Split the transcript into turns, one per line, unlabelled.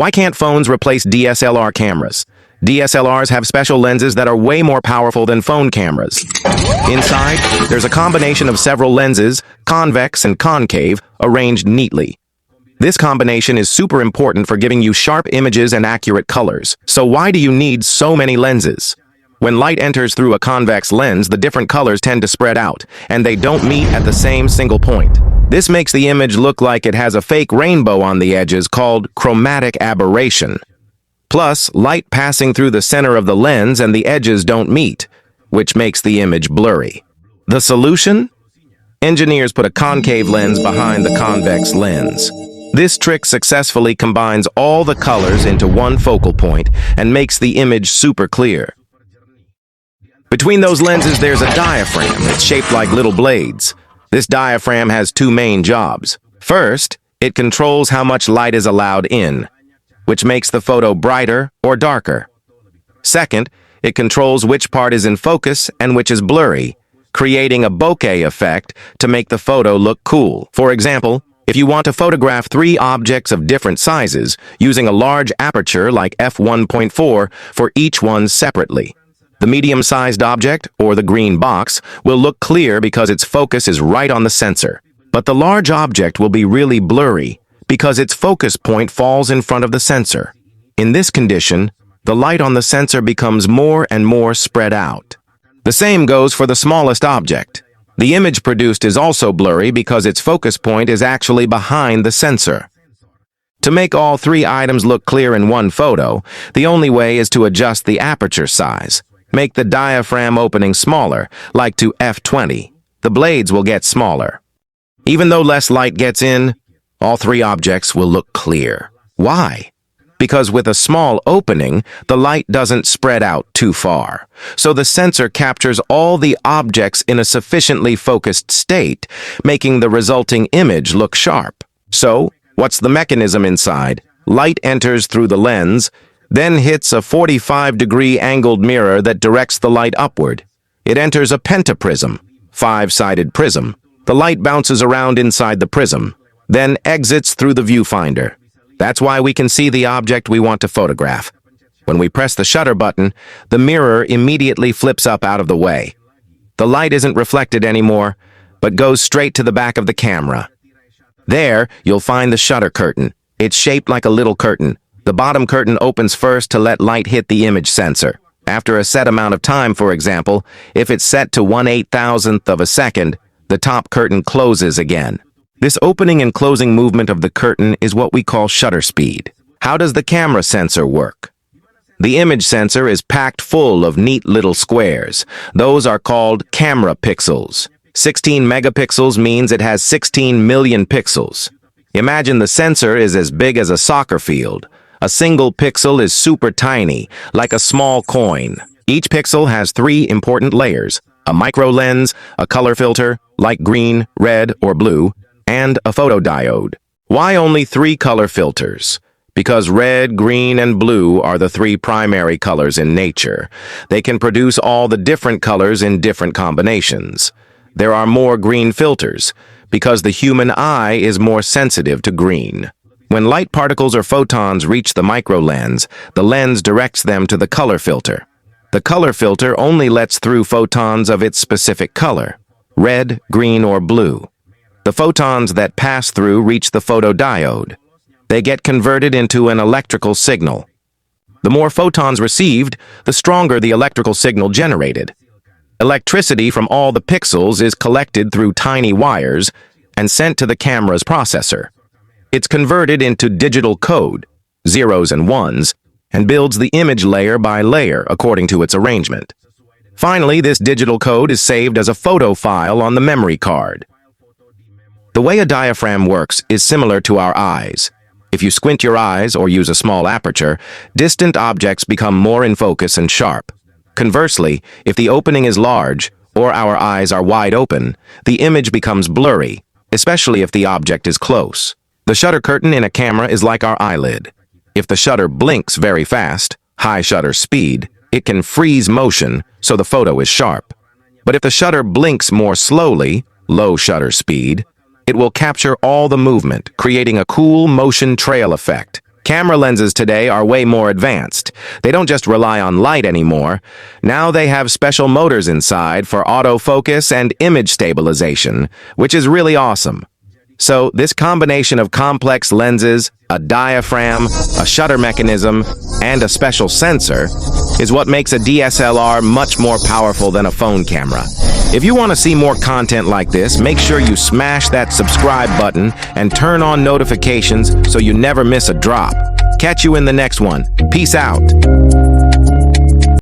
Why can't phones replace DSLR cameras? DSLRs have special lenses that are way more powerful than phone cameras. Inside, there's a combination of several lenses, convex and concave, arranged neatly. This combination is super important for giving you sharp images and accurate colors. So why do you need so many lenses? When light enters through a convex lens, the different colors tend to spread out, and they don't meet at the same single point. This makes the image look like it has a fake rainbow on the edges called chromatic aberration. Plus, light passing through the center of the lens and the edges don't meet, which makes the image blurry. The solution? Engineers put a concave lens behind the convex lens. This trick successfully combines all the colors into one focal point and makes the image super clear. Between those lenses, there's a diaphragm. It's shaped like little blades. This diaphragm has two main jobs. First, it controls how much light is allowed in, which makes the photo brighter or darker. Second, it controls which part is in focus and which is blurry, creating a bokeh effect to make the photo look cool. For example, if you want to photograph 3 objects of different sizes, using a large aperture like f1.4 for each one separately. The medium-sized object, or the green box, will look clear because its focus is right on the sensor. But the large object will be really blurry because its focus point falls in front of the sensor. In this condition, the light on the sensor becomes more and more spread out. The same goes for the smallest object. The image produced is also blurry because its focus point is actually behind the sensor. To make all 3 items look clear in one photo, the only way is to adjust the aperture size. Make the diaphragm opening smaller, like to f20. The blades will get smaller. Even though less light gets in, all 3 objects will look clear. Why? Because with a small opening, the light doesn't spread out too far. So the sensor captures all the objects in a sufficiently focused state, making the resulting image look sharp. So, what's the mechanism inside? Light enters through the lens, then hits a 45-degree angled mirror that directs the light upward. It enters a pentaprism, 5-sided prism. The light bounces around inside the prism, then exits through the viewfinder. That's why we can see the object we want to photograph. When we press the shutter button, the mirror immediately flips up out of the way. The light isn't reflected anymore, but goes straight to the back of the camera. There, you'll find the shutter curtain. It's shaped like a little curtain. The bottom curtain opens first to let light hit the image sensor. After a set amount of time, for example, if it's set to 1/8,000th of a second, the top curtain closes again. This opening and closing movement of the curtain is what we call shutter speed. How does the camera sensor work? The image sensor is packed full of neat little squares. Those are called camera pixels. 16 megapixels means it has 16 million pixels. Imagine the sensor is as big as a soccer field. A single pixel is super tiny, like a small coin. Each pixel has 3 important layers: a micro lens, a color filter, like green, red, or blue, and a photodiode. Why only 3 color filters? Because red, green, and blue are the 3 primary colors in nature. They can produce all the different colors in different combinations. There are more green filters, because the human eye is more sensitive to green. When light particles or photons reach the microlens, the lens directs them to the color filter. The color filter only lets through photons of its specific color, red, green, or blue. The photons that pass through reach the photodiode. They get converted into an electrical signal. The more photons received, the stronger the electrical signal generated. Electricity from all the pixels is collected through tiny wires and sent to the camera's processor. It's converted into digital code, 0s and 1s, and builds the image layer by layer according to its arrangement. Finally, this digital code is saved as a photo file on the memory card. The way a diaphragm works is similar to our eyes. If you squint your eyes or use a small aperture, distant objects become more in focus and sharp. Conversely, if the opening is large, or our eyes are wide open, the image becomes blurry, especially if the object is close. The shutter curtain in a camera is like our eyelid. If the shutter blinks very fast, high shutter speed, it can freeze motion, so the photo is sharp. But if the shutter blinks more slowly, low shutter speed, it will capture all the movement, creating a cool motion trail effect. Camera lenses today are way more advanced. They don't just rely on light anymore. Now they have special motors inside for autofocus and image stabilization, which is really awesome. So this combination of complex lenses, a diaphragm, a shutter mechanism, and a special sensor is what makes a DSLR much more powerful than a phone camera. If you want to see more content like this, make sure you smash that subscribe button and turn on notifications so you never miss a drop. Catch you in the next one. Peace out.